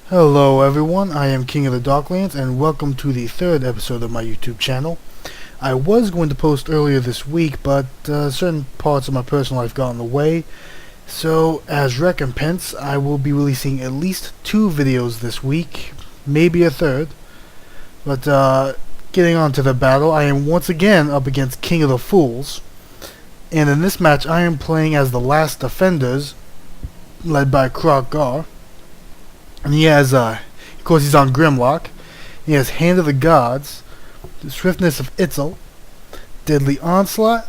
Hello everyone, I am King of the Darklands and welcome to the third episode of my YouTube channel. I was going to post earlier this week, but certain parts of my personal life got in the way. So as recompense, I will be releasing at least 2 videos this week, maybe a third. But getting on to the battle, I am once again up against King of the Fools. And in this match I am playing as the Last Defenders, led by Gar. And he has, of course he's on Grimlock. He has Hand of the Gods, the Swiftness of Itzel, Deadly Onslaught,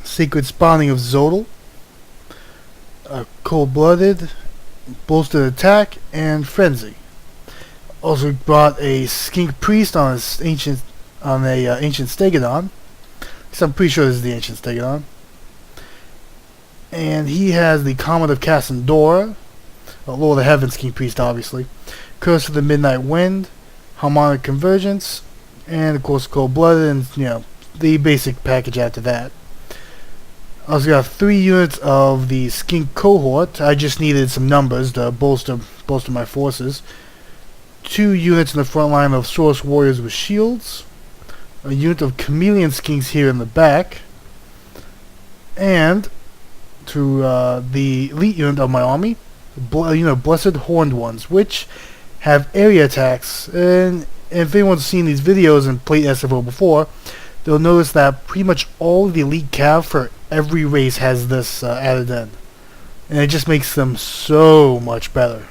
Sacred Spawning of Zodal, Cold-Blooded, Bolstered Attack, and Frenzy. Also brought a Skink Priest on his ancient Stegodon. So I'm pretty sure this is the ancient Stegodon. And he has the Comet of Cassandora, Lord of the Heavens King Priest, obviously. Curse of the Midnight Wind, Harmonic Convergence, and of course Cold-Blooded, and the basic package after that. I also got 3 units of the Skink Cohort. I just needed some numbers to bolster my forces. 2 units in the front line of Source Warriors with shields. A unit of Chameleon Skinks here in the back. And to the elite unit of my army, Blessed Horned Ones, which have area attacks. And if anyone's seen these videos and played SFO before, they'll notice that pretty much all of the elite cav for every race has this added in. And it just makes them so much better.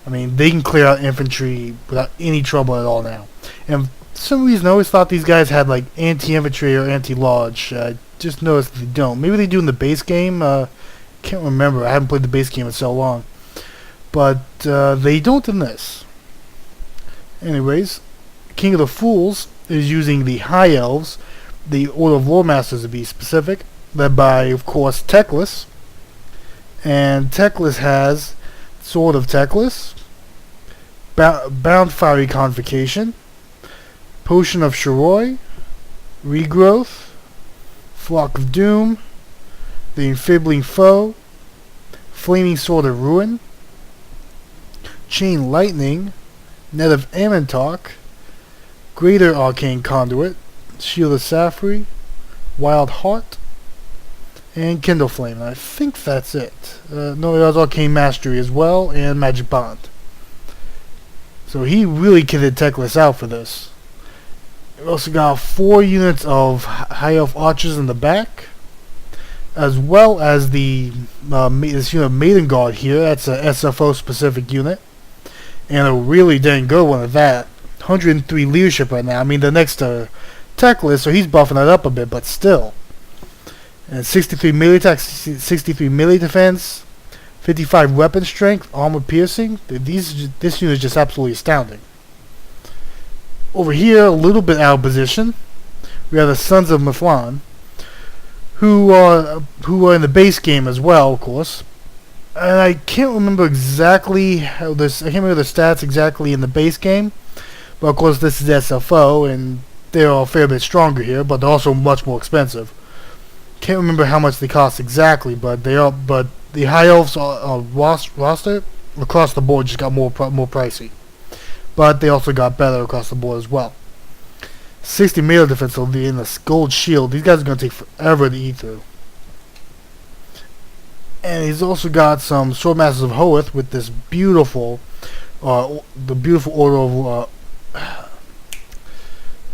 I mean, they can clear out infantry without any trouble at all now. And for some reason I always thought these guys had like anti-infantry or anti-lodge. Just noticed they don't. Maybe they do in the base game. Can't remember. I haven't played the base game in so long. But they don't in this. Anyways, King of the Fools is using the High Elves, the Order of Lore Masters to be specific, led by, of course, Teclis. And Teclis has Sword of Teclis, Bound Fiery Convocation, Potion of Shiroi, Regrowth, Flock of Doom, the Enfibling Foe, Flaming Sword of Ruin, Chain Lightning, Net of Amantok, Greater Arcane Conduit, Shield of Safri, Wild Heart, and Kindle Flame. And I think that's it. No, it has Arcane Mastery as well, and Magic Bond. So he really kitted Teclis out for this. We also got 4 units of High Elf Archers in the back, as well as the this unit of Maiden Guard here. That's a SFO specific unit, and a really dang good one at that. 103 leadership right now. I mean, the next to Teclis, so he's buffing it up a bit, but still. And 63 melee attack, 63 melee defense, 55 weapon strength, armor piercing. This unit is just absolutely astounding. Over here, a little bit out of position, we have the Sons of Miflan, who are in the base game as well, of course. And I can't remember exactly how this. I can't remember the stats exactly in the base game, but of course this is SFO, and they're a fair bit stronger here, but they're also much more expensive. Can't remember how much they cost exactly, but they are. But the High Elves roster across the board just got more pricey, but they also got better across the board as well. 60 melee defense will be in the gold shield. These guys are going to take forever to eat through. And he's also got some Swordmasters of Hoeth with this beautiful, the beautiful Order of,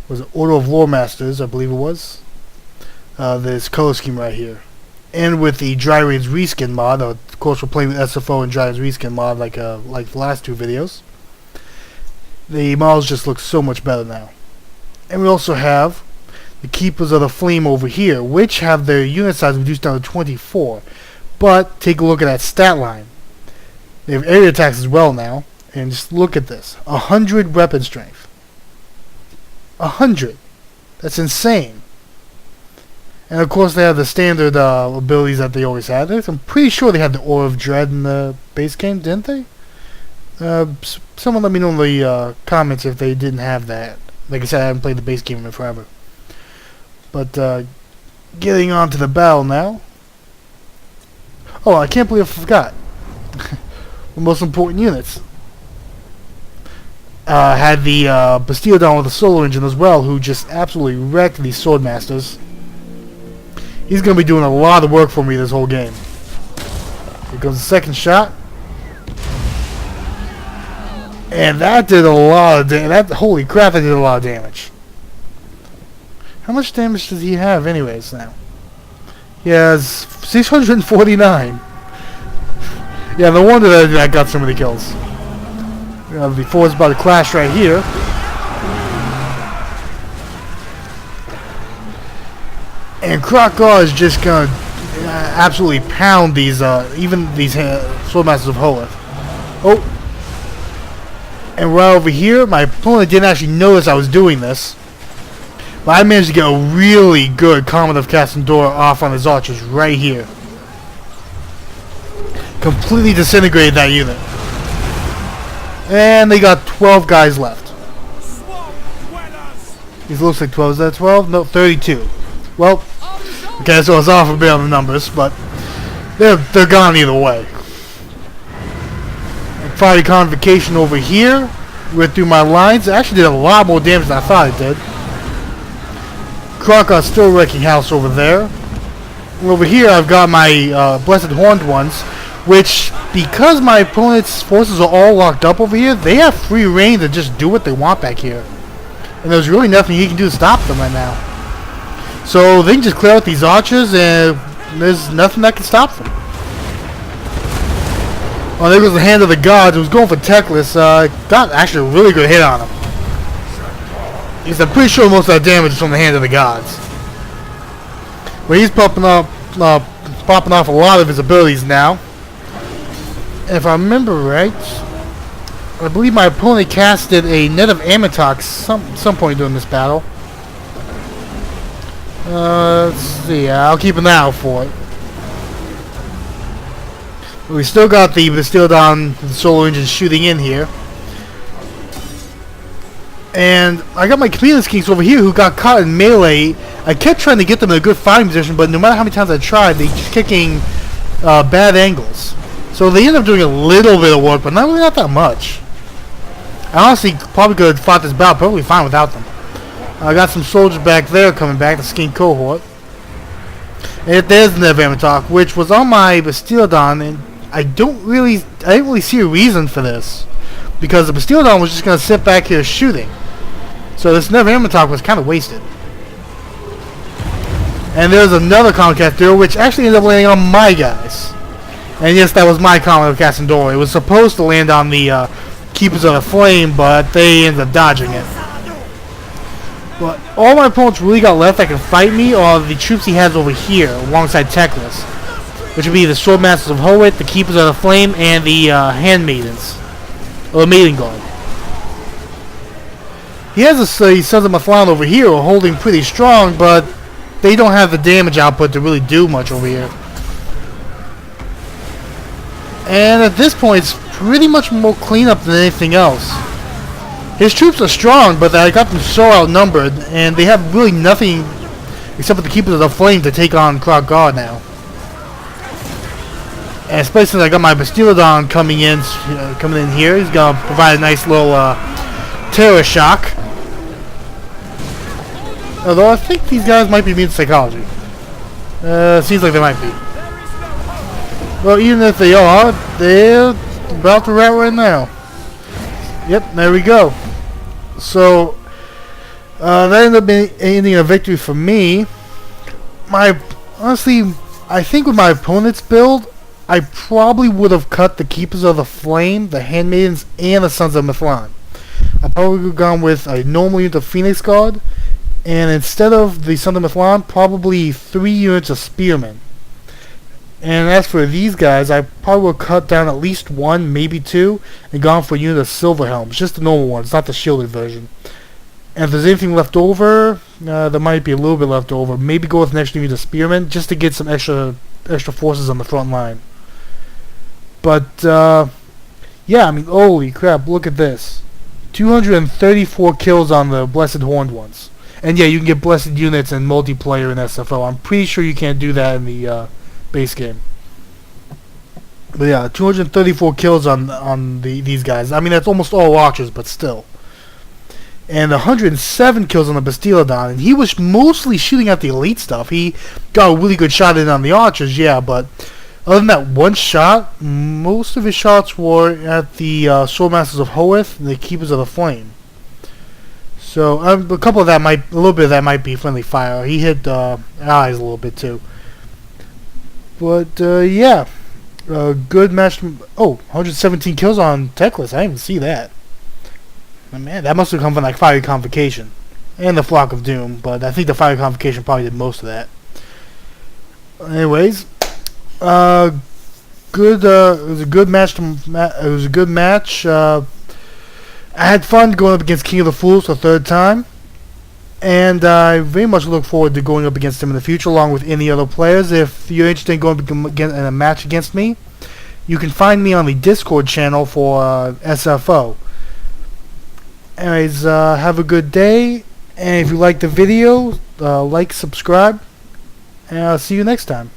was it Order of Lore Masters, I believe it was. This color scheme right here. And with the Dry Rains reskin mod, of course we're playing with SFO and Dry Rains reskin mod like the last 2 videos. The models just look so much better now. And we also have the Keepers of the Flame over here, which have their unit size reduced down to 24. But take a look at that stat line. They have area attacks as well now. And just look at this. 100 weapon strength. 100. That's insane. And of course they have the standard abilities that they always had. I'm pretty sure they had the Aura of Dread in the base game, didn't they? Someone let me know in the comments if they didn't have that. Like I said, I haven't played the base game in forever. But getting on to the battle now. Oh, I can't believe I forgot. The most important units. had the Bastiodon with the Solar Engine as well, who just absolutely wrecked these Swordmasters. He's going to be doing a lot of work for me this whole game. Here goes the second shot. And that did a lot of damage. Holy crap, that did a lot of damage. How much damage does he have anyways now? He has 649. Yeah, no wonder that I got so many kills. The force about to clash right here. And Krokgar is just gonna absolutely pound these, even these Swordmasters of Holeth. Oh! And right over here, my opponent didn't actually notice I was doing this. But I managed to get a really good Comet of Cassandora off on his archers right here. Completely disintegrated that unit. And they got 12 guys left. These looks like 12. Is that 12? No, 32. Well, okay, so I was off a bit on the numbers, but they're gone either way. Fiery Convocation over here. Went through my lines. It actually did a lot more damage than I thought it did. Krokgar's still wrecking house over there. And over here I've got my Blessed Horned Ones, which, because my opponent's forces are all locked up over here, they have free reign to just do what they want back here. And there's really nothing he can do to stop them right now. So they can just clear out these archers and there's nothing that can stop them. Oh, there goes the Hand of the Gods. It was going for Teclis. Got actually a really good hit on him. Because I'm pretty sure most of that damage is from the Hand of the Gods. But he's popping off a lot of his abilities now. And if I remember right, I believe my opponent casted a Net of Amatox some point during this battle. Let's see. I'll keep an eye out for it. We still got the Bastiodon, the Solar Engine shooting in here. And I got my Chameleon Skinks over here who got caught in melee. I kept trying to get them in a good fighting position, but no matter how many times I tried, they kept kicking bad angles. So they ended up doing a little bit of work, but not that much. I honestly probably could have fought this battle perfectly fine without them. I got some soldiers back there coming back, the Skink cohort. And there's the Nevamatok, which was on my Bastiodon, and I didn't really see a reason for this, because the Bastiodon was just going to sit back here shooting. So this Nevamatok was kind of wasted. And there's another Comet there, which actually ended up landing on my guys. And yes, that was my Comet of Cassandora. It was supposed to land on the Keepers of the Flame, but they ended up dodging it. But all my opponents really got left that can fight me are the troops he has over here, alongside Teclis. Which would be the Swordmasters of Howitt, the Keepers of the Flame, and the Handmaidens. Or the Maiden Guard. He has the Sons of Mathlan over here who are holding pretty strong, but they don't have the damage output to really do much over here. And at this point, it's pretty much more cleanup than anything else. His troops are strong, but I got them so outnumbered, and they have really nothing except for the Keepers of the Flame to take on Krokgar now. And especially since I got my Bastiodon coming in here, he's gonna provide a nice little terror shock. Although I think these guys might be immune to psychology. Seems like they might be. Well, even if they are, they're about to rat right now. Yep, there we go. So that ended up ending a victory for me. Honestly, I think with my opponent's build, I probably would have cut the Keepers of the Flame, the Handmaidens, and the Sons of Mathlan. I probably would have gone with a normal unit of Phoenix Guard, and instead of the Sons of Mathlan, probably 3 units of Spearmen. And as for these guys, I probably would cut down at least 1, maybe 2, and gone for a unit of Silver Helms, just the normal ones, not the shielded version. And if there's anything left over, there might be a little bit left over. Maybe go with an extra unit of Spearmen, just to get some extra forces on the front line. But, yeah, I mean, holy crap, look at this. 234 kills on the Blessed Horned Ones. And yeah, you can get Blessed units in multiplayer in SFO. I'm pretty sure you can't do that in the base game. But yeah, 234 kills on these guys. I mean, that's almost all archers, but still. and 107 kills on the Bastiladon, and he was mostly shooting at the elite stuff. He got a really good shot in on the archers, yeah, but other than that one shot, most of his shots were at the Swordmasters of Hoeth and the Keepers of the Flame. So a little bit of that might be friendly fire. He hit allies a little bit too. But yeah, good match. Oh, 117 kills on Teclis. I didn't even see that. Oh, man, that must have come from like Fiery Convocation and the Flock of Doom. But I think the Fiery Convocation probably did most of that. Anyways, good. It was a good match. It was a good match. I had fun going up against King of the Fools for the third time, and I very much look forward to going up against him in the future, along with any other players. If you're interested in going in a match against me, you can find me on the Discord channel for SFO. Anyways, have a good day, and if you like the video, like, subscribe, and I'll see you next time.